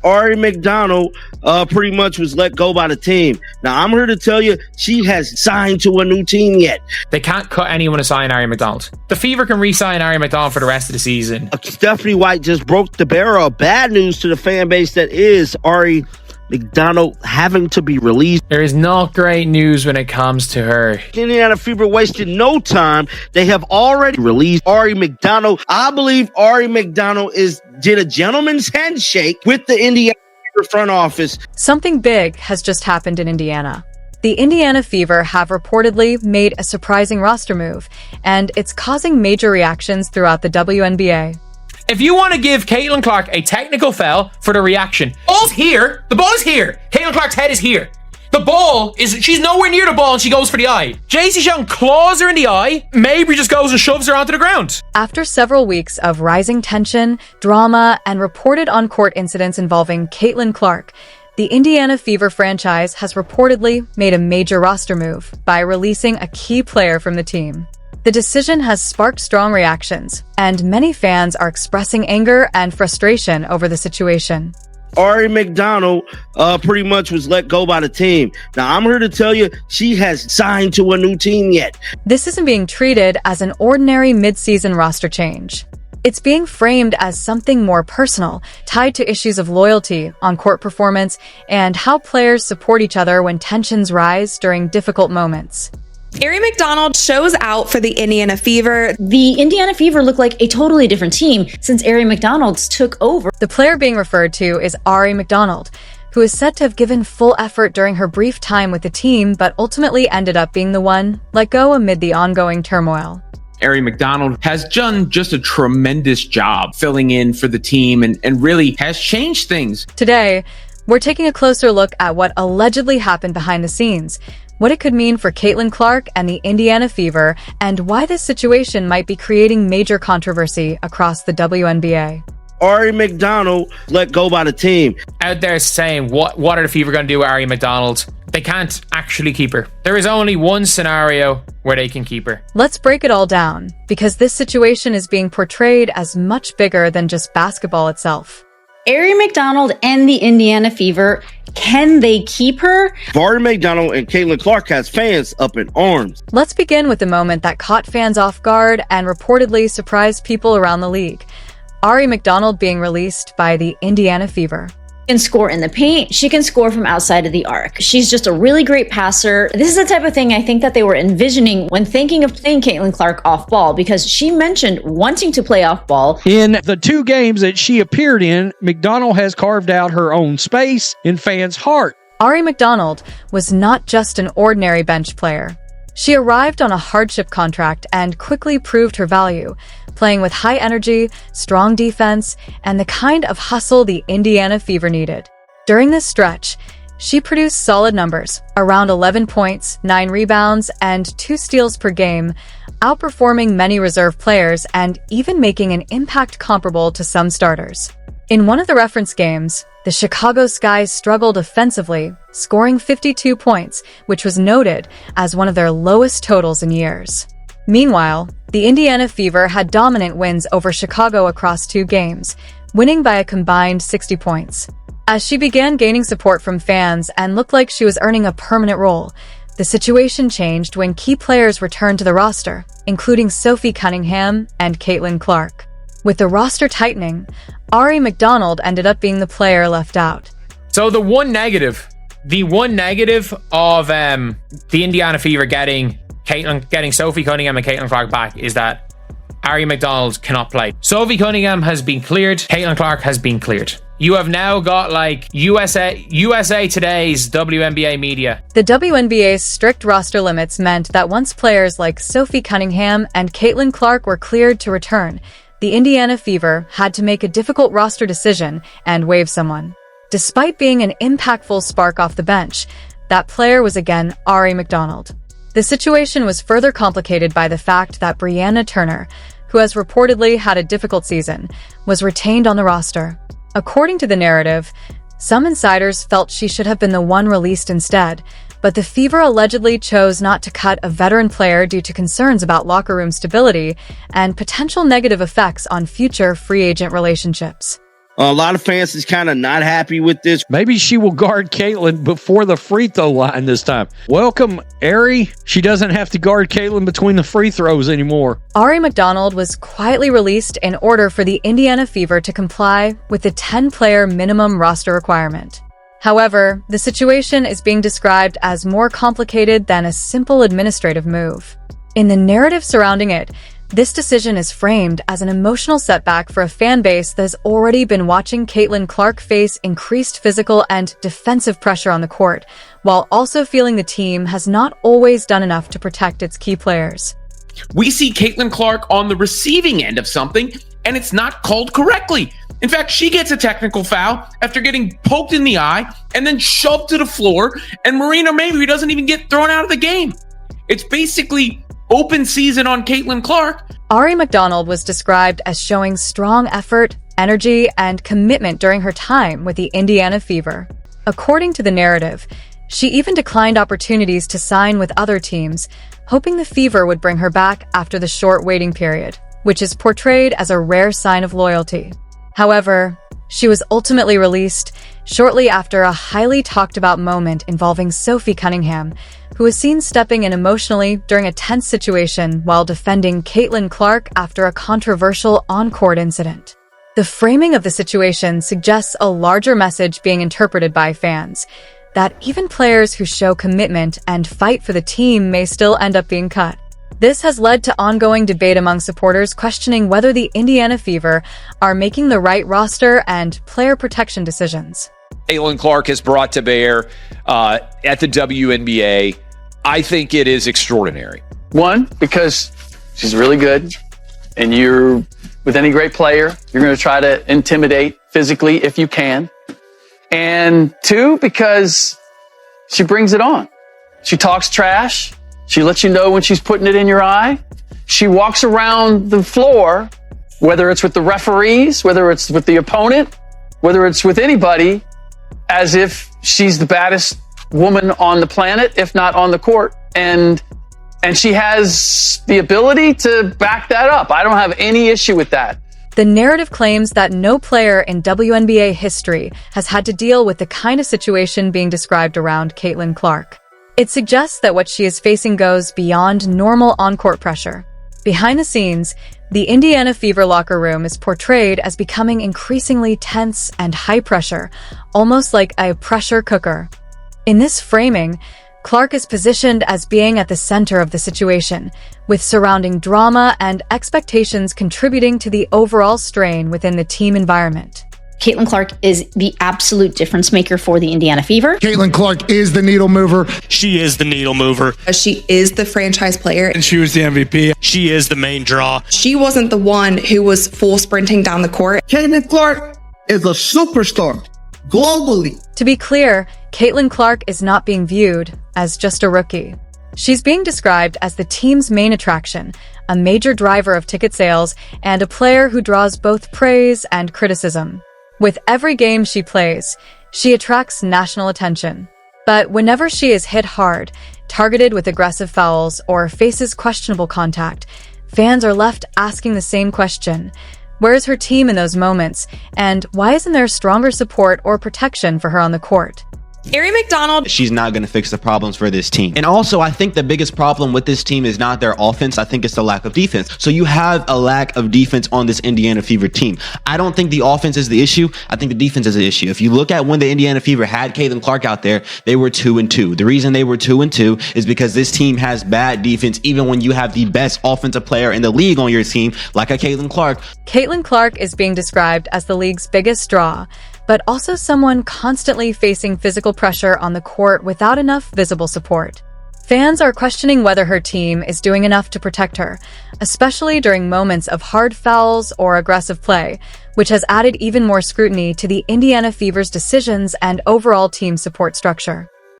Ari McDonald pretty much was let go by the team. Now, I'm here to tell you, she has signed to a new team yet. They can't cut anyone to sign Ari McDonald. The Fever can re-sign Ari McDonald for the rest of the season. Stephanie White just broke the barrel of bad news to the fan base that is Ari McDonald having to be released. There is not great news when it comes to her. Indiana Fever wasted no time. They have already released Ari McDonald. I believe Ari McDonald did a gentleman's handshake with the Indiana Fever front office. Something big has just happened in Indiana. The Indiana Fever have reportedly made a surprising roster move, and it's causing major reactions throughout the WNBA. If you want to give Caitlin Clark a technical foul for the reaction, ball's here. The ball is here. Caitlin Clark's head is here. The ball she's nowhere near the ball and she goes for the eye. JC Young claws her in the eye. Mabry just goes and shoves her onto the ground. After several weeks of rising tension, drama, and reported on-court incidents involving Caitlin Clark, the Indiana Fever franchise has reportedly made a major roster move by releasing a key player from the team. The decision has sparked strong reactions, and many fans are expressing anger and frustration over the situation. Ari McDonald pretty much was let go by the team. Now, I'm here to tell you, she has signed to a new team yet. This isn't being treated as an ordinary mid-season roster change. It's being framed as something more personal, tied to issues of loyalty, on-court performance, and how players support each other when tensions rise during difficult moments. Ari McDonald shows out for the Indiana Fever. The Indiana Fever look like a totally different team since Ari McDonald's took over. The player being referred to is Ari McDonald, who is said to have given full effort during her brief time with the team, but ultimately ended up being the one let go amid the ongoing turmoil. Ari McDonald has done just a tremendous job filling in for the team and really has changed things. Today, we're taking a closer look at what allegedly happened behind the scenes, what it could mean for Caitlin Clark and the Indiana Fever, and why this situation might be creating major controversy across the WNBA. Ari McDonald let go by the team. Out there saying, what are the Fever going to do with Ari McDonald? They can't actually keep her. There is only one scenario where they can keep her. Let's break it all down, because this situation is being portrayed as much bigger than just basketball itself. Ari McDonald and the Indiana Fever, can they keep her? Ari McDonald and Caitlin Clark has fans up in arms. Let's begin with the moment that caught fans off guard and reportedly surprised people around the league. Ari McDonald being released by the Indiana Fever. She can score in the paint. She can score from outside of the arc. She's just a really great passer. This is the type of thing I think that they were envisioning when thinking of playing Caitlin Clark off ball, because she mentioned wanting to play off ball. In the 2 games that she appeared in, McDonald has carved out her own space in fans' heart. Ari McDonald was not just an ordinary bench player. She arrived on a hardship contract and quickly proved her value, playing with high energy, strong defense, and the kind of hustle the Indiana Fever needed. During this stretch, she produced solid numbers, around 11 points, 9 rebounds, and 2 steals per game, outperforming many reserve players and even making an impact comparable to some starters. In one of the reference games, the Chicago Skies struggled offensively, scoring 52 points, which was noted as one of their lowest totals in years. Meanwhile, the Indiana Fever had dominant wins over Chicago across 2 games, winning by a combined 60 points. As she began gaining support from fans and looked like she was earning a permanent role, the situation changed when key players returned to the roster, including Sophie Cunningham and Caitlin Clark. With the roster tightening, Ari McDonald ended up being the player left out. So the one negative of the Indiana Fever getting Sophie Cunningham and Caitlin Clark back is that Ari McDonald cannot play. Sophie Cunningham has been cleared. Caitlin Clark has been cleared. You have now got like USA Today's WNBA media. The WNBA's strict roster limits meant that once players like Sophie Cunningham and Caitlin Clark were cleared to return, the Indiana Fever had to make a difficult roster decision and waive someone. Despite being an impactful spark off the bench, that player was again Ari McDonald. The situation was further complicated by the fact that Brianna Turner, who has reportedly had a difficult season, was retained on the roster. According to the narrative, some insiders felt she should have been the one released instead, but the Fever allegedly chose not to cut a veteran player due to concerns about locker room stability and potential negative effects on future free agent relationships. A lot of fans is kind of not happy with this. Maybe she will guard Caitlin before the free throw line this time. Welcome, Ari. She doesn't have to guard Caitlin between the free throws anymore. Ari McDonald was quietly released in order for the Indiana Fever to comply with the 10-player minimum roster requirement. However, the situation is being described as more complicated than a simple administrative move. In the narrative surrounding it, this decision is framed as an emotional setback for a fan base that has already been watching Caitlin Clark face increased physical and defensive pressure on the court, while also feeling the team has not always done enough to protect its key players. We see Caitlin Clark on the receiving end of something, and it's not called correctly. In fact, she gets a technical foul after getting poked in the eye and then shoved to the floor, and Marina Mayberry doesn't even get thrown out of the game. It's basically open season on Caitlin Clark. Ari McDonald was described as showing strong effort, energy, and commitment during her time with the Indiana Fever. According to the narrative, she even declined opportunities to sign with other teams, hoping the Fever would bring her back after the short waiting period, which is portrayed as a rare sign of loyalty. However, she was ultimately released shortly after a highly talked about moment involving Sophie Cunningham, who was seen stepping in emotionally during a tense situation while defending Caitlin Clark after a controversial on-court incident. The framing of the situation suggests a larger message being interpreted by fans, that even players who show commitment and fight for the team may still end up being cut. This has led to ongoing debate among supporters questioning whether the Indiana Fever are making the right roster and player protection decisions. Caitlin Clark has brought to bear at the WNBA, I think it is extraordinary. One, because she's really good, and with any great player, you're going to try to intimidate physically if you can. And two, because she brings it on. She talks trash. She lets you know when she's putting it in your eye. She walks around the floor, whether it's with the referees, whether it's with the opponent, whether it's with anybody, as if she's the baddest woman on the planet, if not on the court. And she has the ability to back that up. I don't have any issue with that. The narrative claims that no player in WNBA history has had to deal with the kind of situation being described around Caitlin Clark. It suggests that what she is facing goes beyond normal on-court pressure. Behind the scenes, the Indiana Fever locker room is portrayed as becoming increasingly tense and high pressure, almost like a pressure cooker. In this framing, Clark is positioned as being at the center of the situation, with surrounding drama and expectations contributing to the overall strain within the team environment. Caitlin Clark is the absolute difference maker for the Indiana Fever. Caitlin Clark is the needle mover. She is the needle mover. She is the franchise player. And she was the MVP. She is the main draw. She wasn't the one who was full sprinting down the court. Caitlin Clark is a superstar globally. To be clear, Caitlin Clark is not being viewed as just a rookie. She's being described as the team's main attraction, a major driver of ticket sales, and a player who draws both praise and criticism. With every game she plays, she attracts national attention. But whenever she is hit hard, targeted with aggressive fouls, or faces questionable contact, fans are left asking the same question: where is her team in those moments, and why isn't there stronger support or protection for her on the court? Ari McDonald. She's not going to fix the problems for this team. And also, I think the biggest problem with this team is not their offense. I think it's the lack of defense. So you have a lack of defense on this Indiana Fever team. I don't think the offense is the issue. I think the defense is the issue. If you look at when the Indiana Fever had Caitlin Clark out there, they were 2-2. The reason they were 2-2 is because this team has bad defense, even when you have the best offensive player in the league on your team, like a Caitlin Clark. Caitlin Clark is being described as the league's biggest draw, but also someone constantly facing physical pressure on the court without enough visible support. Fans are questioning whether her team is doing enough to protect her, especially during moments of hard fouls or aggressive play, which has added even more scrutiny to the Indiana Fever's decisions and overall team support structure.